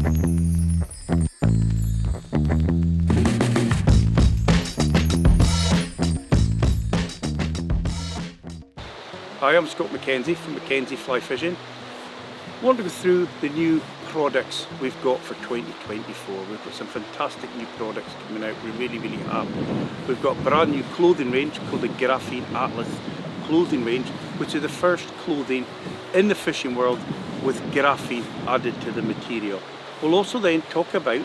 Hi, I'm Scott Mackenzie from Mackenzie Fly Fishing. I want to go through the new products we've got for 2024. We've got some fantastic new products coming out. We really have. We've got a brand new clothing range called the Graphene Atlas Clothing range, which is the first clothing in the fishing world with graphene added to the material. We'll also then talk about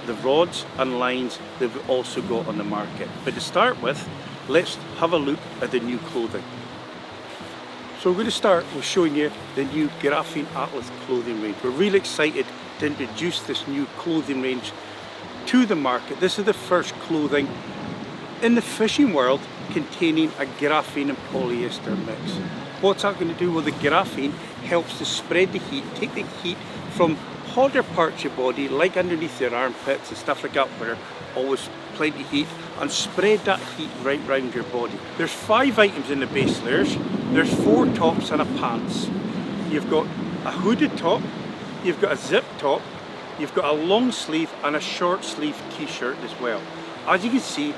the rods and lines that we've also got on the market. But to start with, let's have a look at the new clothing. So we're going to start with showing you the new Graphene Atlas clothing range. We're really excited to introduce this new clothing range to the market. This is the first clothing in the fishing world containing a graphene and polyester mix. What's that going to do? Well, the graphene helps to spread the heat, take the heat from hotter parts of your body, like underneath your armpits and stuff like that, where always plenty of heat, and spread that heat right round your body. There's 5 items in the base layers. There's 4 tops and a pants. You've got a hooded top, you've got a zip top, you've got a long sleeve and a short sleeve t-shirt as well. As you can see,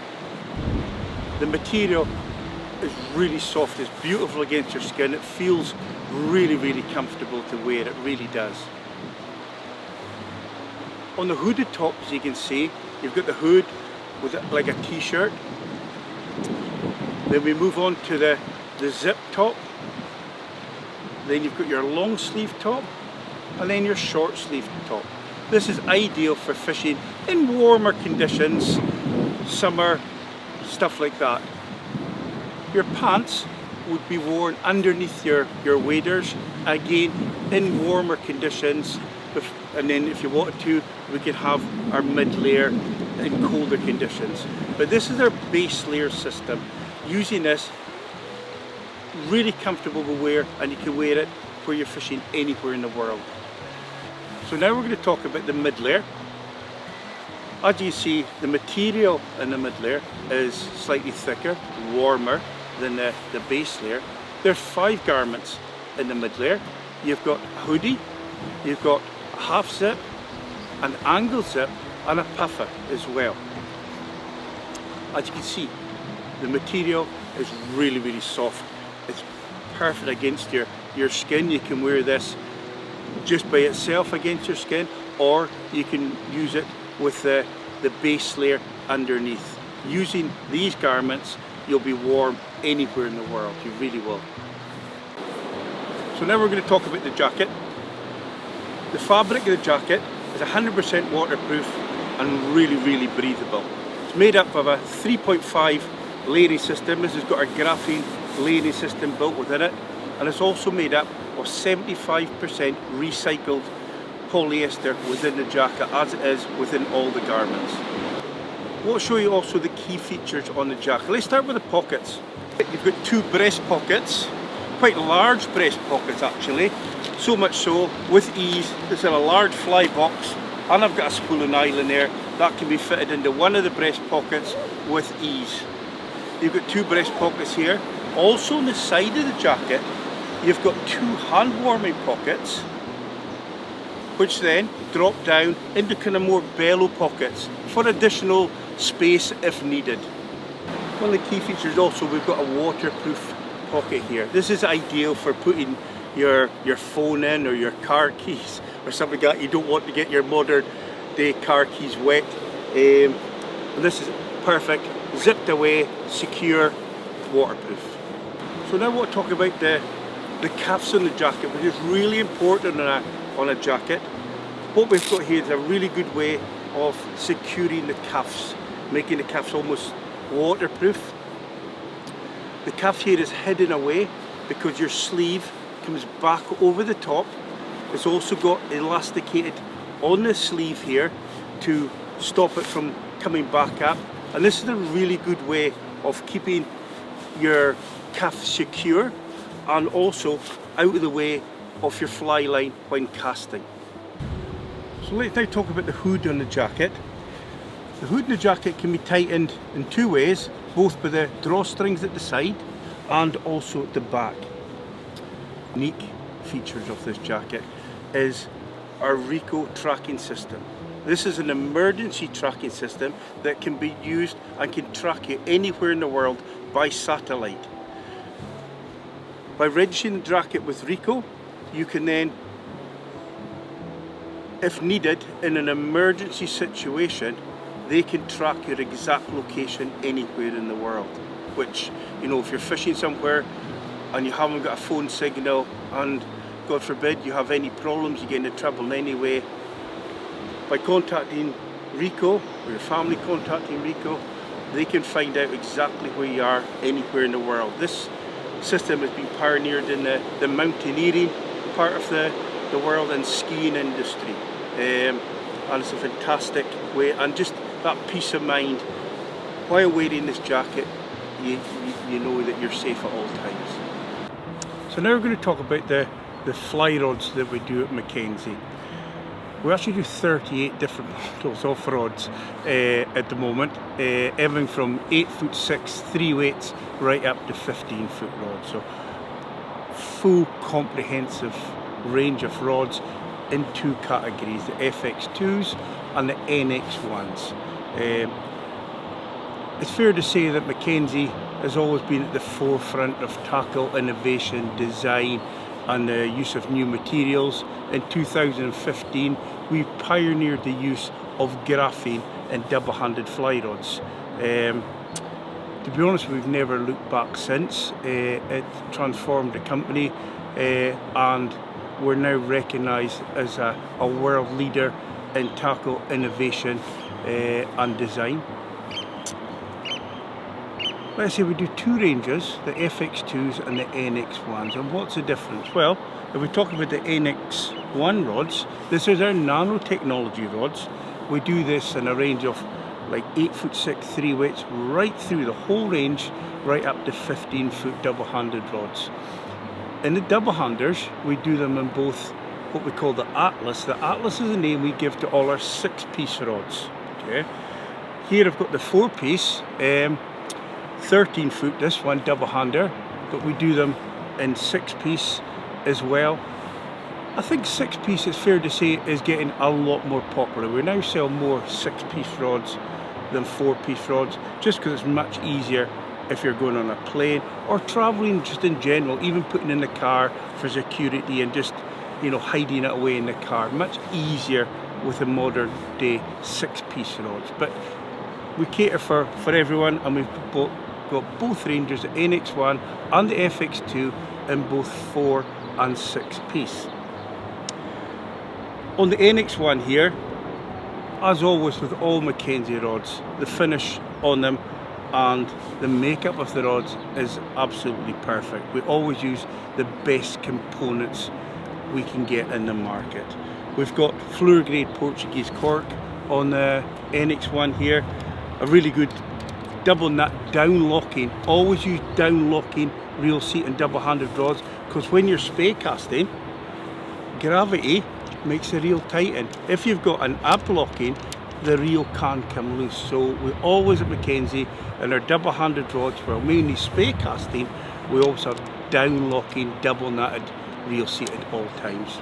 the material is really soft, it's beautiful against your skin, it feels really comfortable to wear, it really does. On the hooded top, as you can see, you've got the hood with it like a t-shirt. Then we move on to the zip top. Then you've got your long sleeve top and then your short sleeve top. This is ideal for fishing in warmer conditions, summer, stuff like that. Your pants would be worn underneath your waders, again in warmer conditions. And then if you wanted to, we could have our mid layer in colder conditions. But this is our base layer system. Using this, really comfortable to wear, and you can wear it where you're fishing anywhere in the world. So now we're going to talk about the mid layer. As you see, the material in the mid layer is slightly thicker, warmer than the base layer. There's 5 garments in the mid layer. You've got a hoodie, you've got a half zip, an angle zip and a puffer as well. As you can see, the material is really soft. It's perfect against your skin. You can wear this just by itself against your skin, or you can use it with the base layer underneath. Using these garments, you'll be warm anywhere in the world. You really will. So now we're going to talk about the jacket. The fabric of the jacket is 100% waterproof and really breathable. It's made up of a 3.5 layering system. This has got a graphene layering system built within it, and it's also made up of 75% recycled polyester within the jacket, as it is within all the garments. We'll show you also the key features on the jacket. Let's start with the pockets. You've got 2 breast pockets, quite large breast pockets actually. So much so, with ease, this is a large fly box, and I've got a spool of nylon there that can be fitted into one of the breast pockets with ease. You've got 2 breast pockets here. Also on the side of the jacket, you've got 2 hand warming pockets, which then drop down into kind of more bellow pockets for additional space if needed. One of the key features also, we've got a waterproof pocket here. This is ideal for putting your phone in, or your car keys or something like that. You don't want to get your modern day car keys wet. And this is perfect, zipped away, secure, waterproof. So now I want to talk about the cuffs on the jacket, which is really important on a jacket. What we've got here is a really good way of securing the cuffs, making the cuffs almost waterproof. The cuff here is hidden away because your sleeve comes back over the top. It's also got elasticated on the sleeve here to stop it from coming back up, and this is a really good way of keeping your cuff secure and also out of the way of your fly line when casting. So let's now talk about the hood on the jacket. The hood in the jacket can be tightened in 2 ways, both by the drawstrings at the side and also at the back. Unique features of this jacket is our Rico tracking system. This is an emergency tracking system that can be used and can track you anywhere in the world by satellite. By registering the jacket with Rico, you can then, if needed, in an emergency situation, they can track your exact location anywhere in the world. Which, you know, if you're fishing somewhere and you haven't got a phone signal and God forbid you have any problems, you get into trouble anyway, by contacting Rico, or your family contacting Rico, they can find out exactly where you are anywhere in the world. This system has been pioneered in the mountaineering part of the world and skiing industry. And it's a fantastic way, and just that peace of mind while wearing this jacket, you know that you're safe at all times. So now we're going to talk about the fly rods that we do at Mackenzie. We actually do 38 different models of rods at the moment, everything from 8'6" 3 weights right up to 15-foot rods. So full comprehensive range of rods in two categories, the FX2s and the NX1s. It's fair to say that Mackenzie has always been at the forefront of tackle innovation, design and the use of new materials. In 2015 we pioneered the use of graphene in double-handed fly rods. To be honest, we've never looked back since. It transformed the company and we're now recognised as a world leader in tackle innovation and design. Let's say we do two ranges, the FX2s and the NX1s. And what's the difference? Well, if we talk about the NX1 rods, this is our nanotechnology rods. We do this in a range of like 8'6" 3 weights right through the whole range, right up to 15-foot double-handed rods. In the double-handers, we do them in both what we call the Atlas. The Atlas is the name we give to all our 6-piece rods. Okay. Here I've got the 4-piece, 13-foot, this one double-hander, but we do them in 6-piece as well. I think 6-piece, it's fair to say, is getting a lot more popular. We now sell more 6-piece rods than 4-piece rods, just because it's much easier if you're going on a plane or traveling just in general, even putting in the car for security and just, you know, hiding it away in the car. Much easier with the modern day 6-piece rods. But we cater for everyone, and we've got both ranges, the NX1 and the FX2, in both 4 and 6-piece. On the NX1 here, as always with all Mackenzie rods, the finish on them and the makeup of the rods is absolutely perfect. We always use the best components we can get in the market. We've got fluor grade Portuguese cork on the NX1 here, a really good double nut down locking. Always use down locking reel seat and double-handed rods, because when you're spey casting, gravity makes the reel tighten. If you've got an up locking, the reel can come loose. So we always at Mackenzie, in our double-handed rods, for mainly spey casting, we also have down locking double nutted reel seat at all times.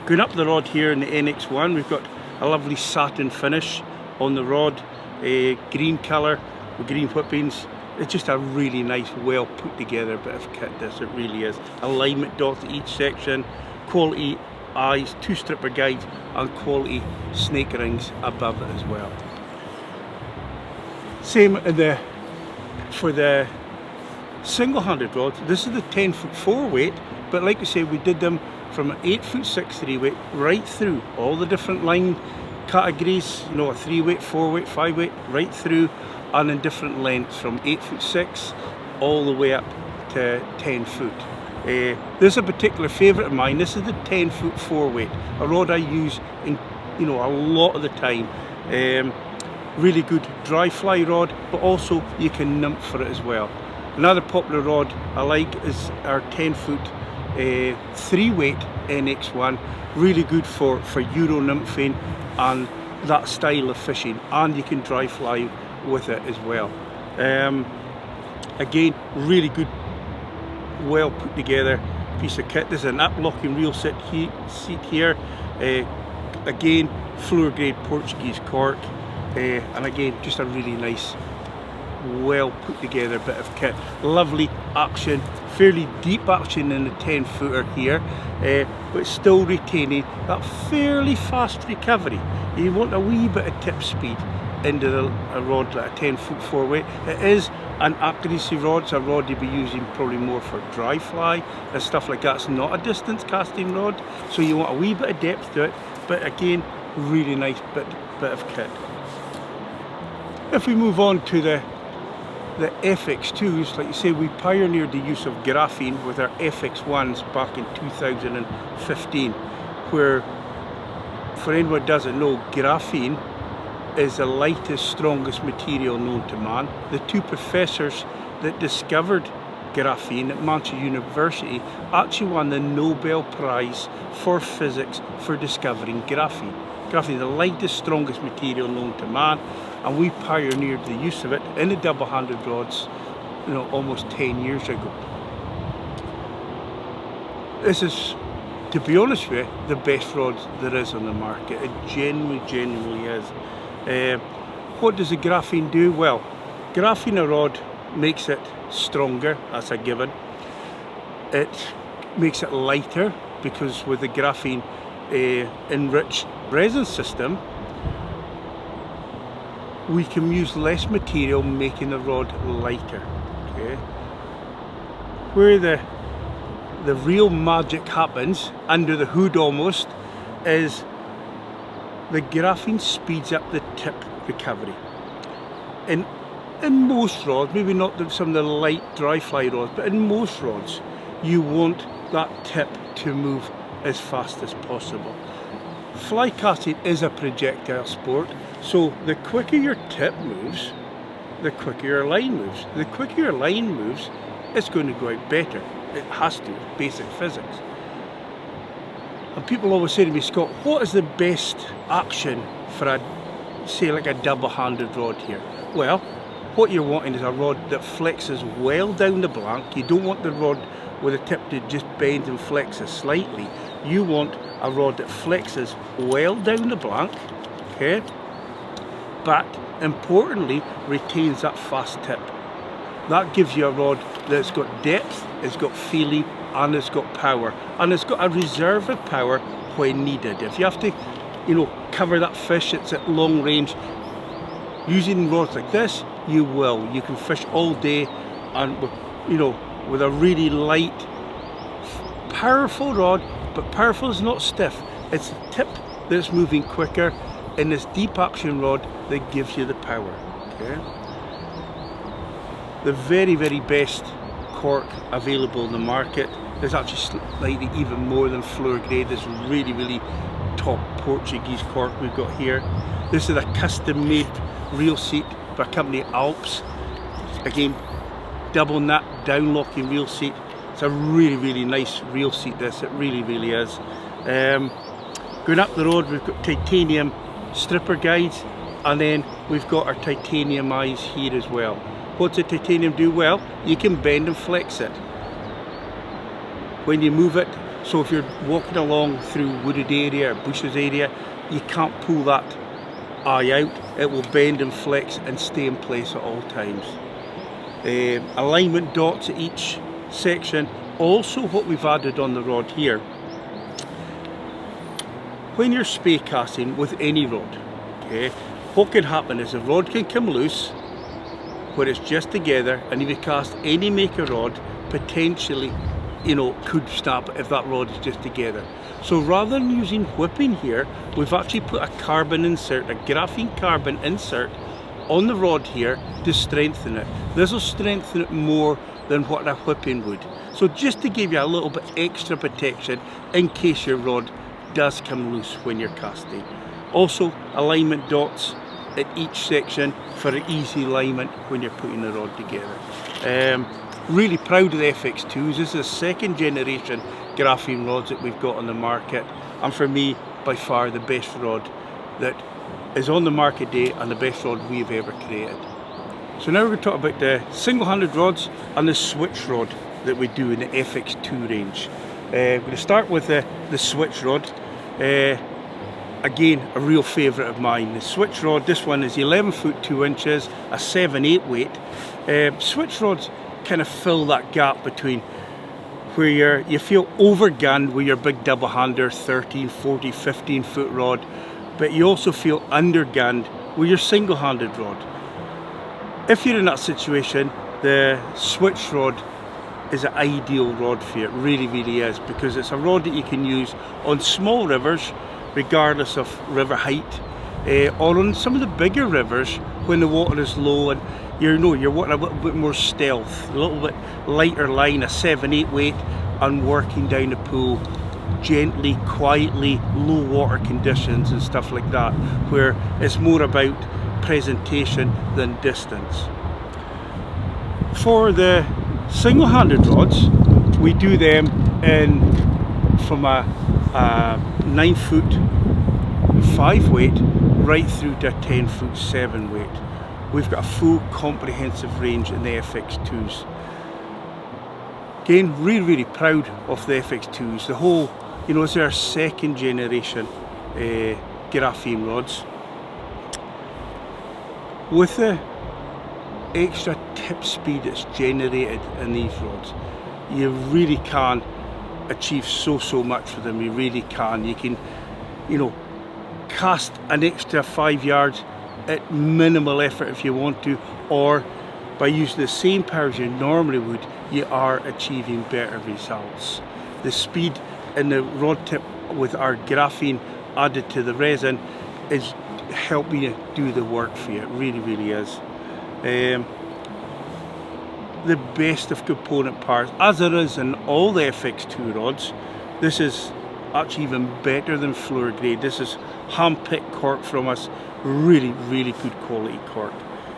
Going up the rod here in the NX1, we've got a lovely satin finish on the rod, a green colour with green whippings. It's just a really nice, well put together bit of kit, this, it really is. Alignment dots at each section, quality eyes, 2 stripper guides and quality snake rings above it as well. Same for the single-handed rods. This is the 10'4" 4 weight, but like I say, we did them from an 8'6" 3 weight right through all the different line categories, you know, a 3 weight, 4 weight, 5 weight, right through, and in different lengths from 8'6" all the way up to 10 foot. This is a particular favourite of mine. This is the 10'4" 4 weight, a rod I use in, you know, a lot of the time. Really good dry fly rod, but also you can nymph for it as well. Another popular rod I like is our 10'foot 3 weight NX1, really good for Euro nymphing and that style of fishing, and you can dry fly with it as well. Again, really good, well put together piece of kit. There's an up locking reel seat here, Again, floor grade Portuguese cork, and again, just a really nice, well put together bit of kit. Lovely action, fairly deep action in the 10 footer here, but still retaining that fairly fast recovery. You want a wee bit of tip speed into a rod like a 10 foot four way. It is an accuracy rod, it's a rod you'll be using probably more for dry fly and stuff like that. It's not a distance casting rod, so you want a wee bit of depth to it, but again, really nice bit of kit. If we move on to the FX2s, like you say, we pioneered the use of graphene with our FX1s back in 2015, where, for anyone who doesn't know, graphene is the lightest, strongest material known to man. The two professors that discovered graphene at Manchester University actually won the Nobel Prize for Physics for discovering graphene. Graphene is the lightest, strongest material known to man, and we pioneered the use of it in the double-handed rods, you know, almost 10 years ago. This is, to be honest with you, the best rod there is on the market. It genuinely is. What does the graphene do? Well, graphene a rod makes it stronger, that's a given. It makes it lighter, because with the graphene enriched resin system, we can use less material, making the rod lighter. Okay, where the real magic happens, under the hood almost, is the graphene speeds up the tip recovery. In most rods, maybe not some of the light dry fly rods, but in most rods, you want that tip to move as fast as possible. Fly casting is a projectile sport, so the quicker your tip moves, the quicker your line moves. The quicker your line moves, it's going to go out better. It has to, basic physics. And people always say to me, Scott, what is the best action for a, say like a double-handed rod here? Well, what you're wanting is a rod that flexes well down the blank. You don't want the rod with the tip to just bend and flexes slightly. You want a rod that flexes well down the blank, okay, but importantly retains that fast tip. That gives you a rod that's got depth, it's got feeling, and it's got power, and it's got a reserve of power when needed. If you have to, you know, cover that fish that's at long range, using rods like this, you will. You can fish all day, and with, you know, with a really light, powerful rod. But powerful is not stiff. It's the tip that's moving quicker in this deep action rod that gives you the power. Okay. The very best cork available in the market. There's actually slightly even more than floor grade. This really top Portuguese cork we've got here. This is a custom made reel seat by company Alps. Again, double nut down locking reel seat. It's a really nice reel seat, this, it really is. Going up the road, we've got titanium stripper guides, and then we've got our titanium eyes here as well. What's the titanium do? Well, you can bend and flex it when you move it. So if you're walking along through wooded area or bushes area, you can't pull that eye out. It will bend and flex and stay in place at all times. Alignment dots at each section. Also, what we've added on the rod here, when you're spey casting with any rod, okay, what can happen is the rod can come loose where it's just together, and if you cast any maker rod, potentially, you know, could snap if that rod is just together. So rather than using whipping here, we've actually put a carbon insert, a graphene carbon insert on the rod here to strengthen it. This will strengthen it more than what a whipping would. So just to give you a little bit extra protection in case your rod does come loose when you're casting. Also, alignment dots at each section for easy alignment when you're putting the rod together. Really proud of the FX2s. This is the second generation graphene rods that we've got on the market, and for me, by far the best rod that is on the market today and the best rod we've ever created. So now we're going to talk about the single-handed rods and the switch rod that we do in the FX2 range. We're going to start with the switch rod. Again, a real favourite of mine. The switch rod, this one is 11 foot 2 inches, a 7/8 weight. Switch rods kind of fill that gap between where you feel overgunned with your big double hander 13, 40, 15 foot rod, but you also feel undergunned with your single-handed rod. If you're in that situation, the switch rod is an ideal rod for you. It really, really is, because it's a rod that you can use on small rivers, regardless of river height, or on some of the bigger rivers when the water is low and you're wanting a little bit more stealth, a little bit lighter line, a 7/8 weight, and working down the pool gently, quietly, low water conditions and stuff like that, where it's more about presentation than distance. For the single-handed rods, we do them from a 9 foot 5 weight right through to a 10 foot 7 weight. We've got a full comprehensive range in the FX2s. Again, really, really proud of the FX2s. The whole, it's our second generation graphene rods. With the extra tip speed that's generated in these rods, you really can achieve so much with them. You really can. You can, cast an extra 5 yards at minimal effort if you want to, or by using the same power as you normally would, you are achieving better results. The speed in the rod tip with our graphene added to the resin is helping you do the work for you. It really, really is. The best of component parts, as there is in all the FX2 rods. This is actually even better than floor grade. This is hand-picked cork from us. Really, really good quality cork.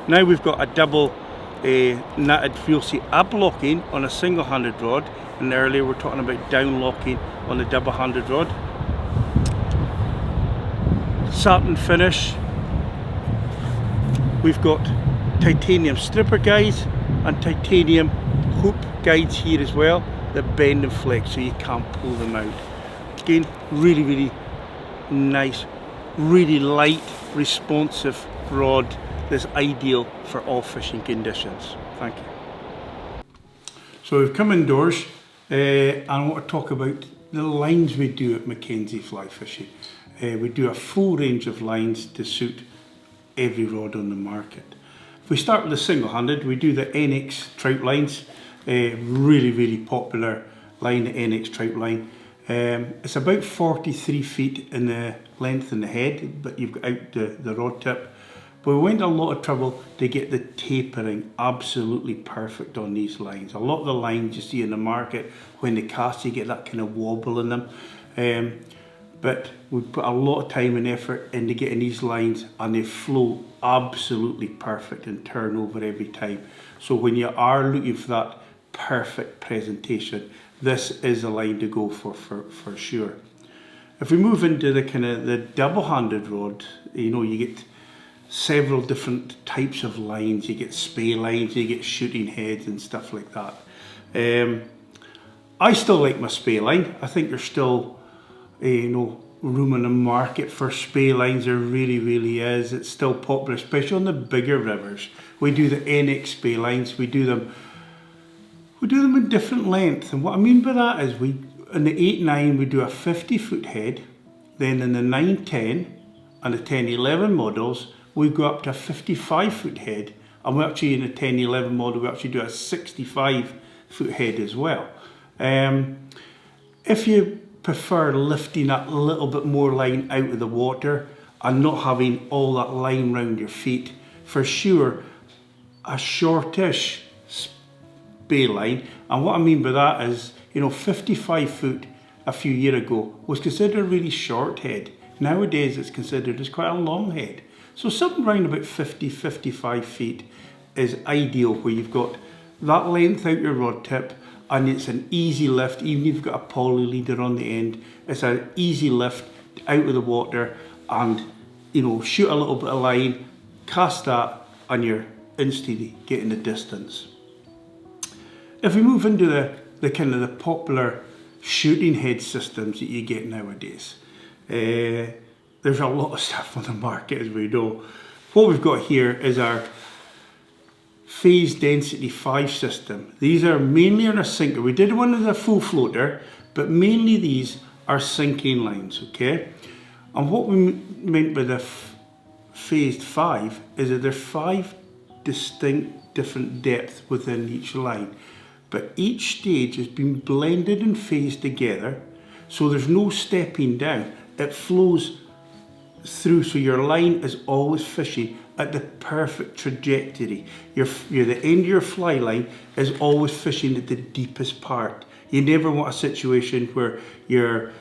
Now we've got a double knitted wheel seat ab locking on a single-handed rod, and earlier we're talking about down locking on the double-handed rod. Satin finish. We've got titanium stripper guides and titanium hoop guides here as well that bend and flex so you can't pull them out. Again, really, really nice, really light, responsive rod that's ideal for all fishing conditions. Thank you. So we've come indoors and I want to talk about the lines we do at Mackenzie Fly Fishing. We do a full range of lines to suit every rod on the market. If we start with the single-handed, we do the NX trout lines. Really, really popular line, the NX trout line. It's about 43 feet in the length in the head, but you've got out the rod tip. But we went a lot of trouble to get the tapering absolutely perfect on these lines. A lot of the lines you see in the market, when they cast, you get that kind of wobble in them. But we put a lot of time and effort into getting these lines, and they flow absolutely perfect and turn over every time. So when you are looking for that perfect presentation, this is a line to go for sure. If we move into the kind of the double-handed rod, you get several different types of lines. You get Spey lines, you get shooting heads and stuff like that. I still like my Spey line. I think there's still room in the market for Spey lines. There really, really is. It's still popular, especially on the bigger rivers. We do the NX Spey lines. We do them in different lengths, and what I mean by that is in the 8-9 we do a 50-foot head. Then in the 9-10 and the 10-11 models we go up to a 55-foot head, and we actually in the 10-11 model we actually do a 65-foot head as well. If you prefer lifting that little bit more line out of the water and not having all that line round your feet, for sure a shortish Spey line. And what I mean by that is, 55 foot a few years ago was considered a really short head. Nowadays it's considered as quite a long head. So something around about 50-55 feet is ideal, where you've got that length out your rod tip and it's an easy lift. Even if you've got a poly leader on the end, it's an easy lift out of the water, and shoot a little bit of line, cast that, and you're instantly getting the distance. If we move into the kind of the popular shooting head systems that you get nowadays, There's a lot of stuff on the market, as we know. What we've got here is our phase density 5 system. These are mainly on a sinker. We did one as a full floater, but mainly these are sinking lines, okay? And what we meant by the phased 5 is that there's 5 distinct different depths within each line. But each stage has been blended and phased together, so there's no stepping down. It flows through, so your line is always fishing at the perfect trajectory. The end of your fly line is always fishing at the deepest part. You never want a situation where there's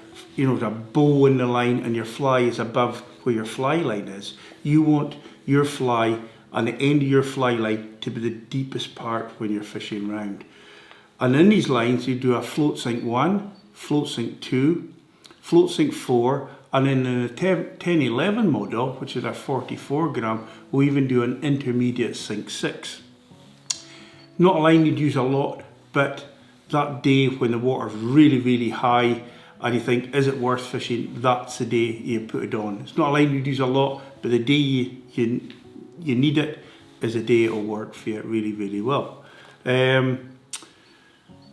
a bow in the line and your fly is above where your fly line is. You want your fly and the end of your fly line to be the deepest part when you're fishing round. And in these lines you do a float sink 1, float sink 2, float sink 4, and in the 1011 model, which is a 44 gram, we'll even do an intermediate sink 6. Not a line you'd use a lot, but that day when the water's really, really high and you think, is it worth fishing, that's the day you put it on. It's not a line you'd use a lot, but the day you need it is the day it'll work for you really, really well.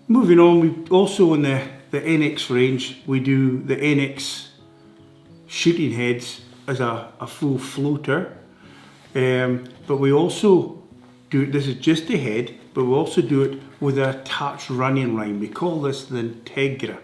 Moving on, we also in the NX range, we do the NX shooting heads as a full floater, but we also do, this is just the head, but we also do it with an attached running line. We call this the Integra.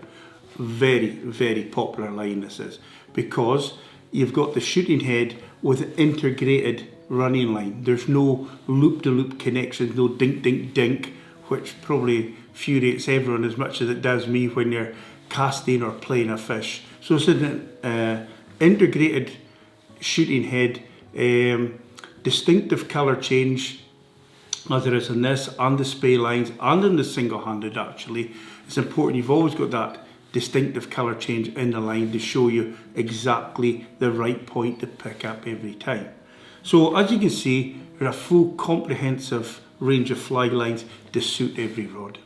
Very, very popular line this is, because you've got the shooting head with an integrated running line. There's no loop-to-loop connections, no dink-dink-dink, which probably infuriates everyone as much as it does me when you're casting or playing a fish. So it's an integrated shooting head, distinctive colour change as there is in this and the Spey lines and in the single-handed actually. It's important you've always got that distinctive colour change in the line to show you exactly the right point to pick up every time. So as you can see, there's a full comprehensive range of fly lines to suit every rod.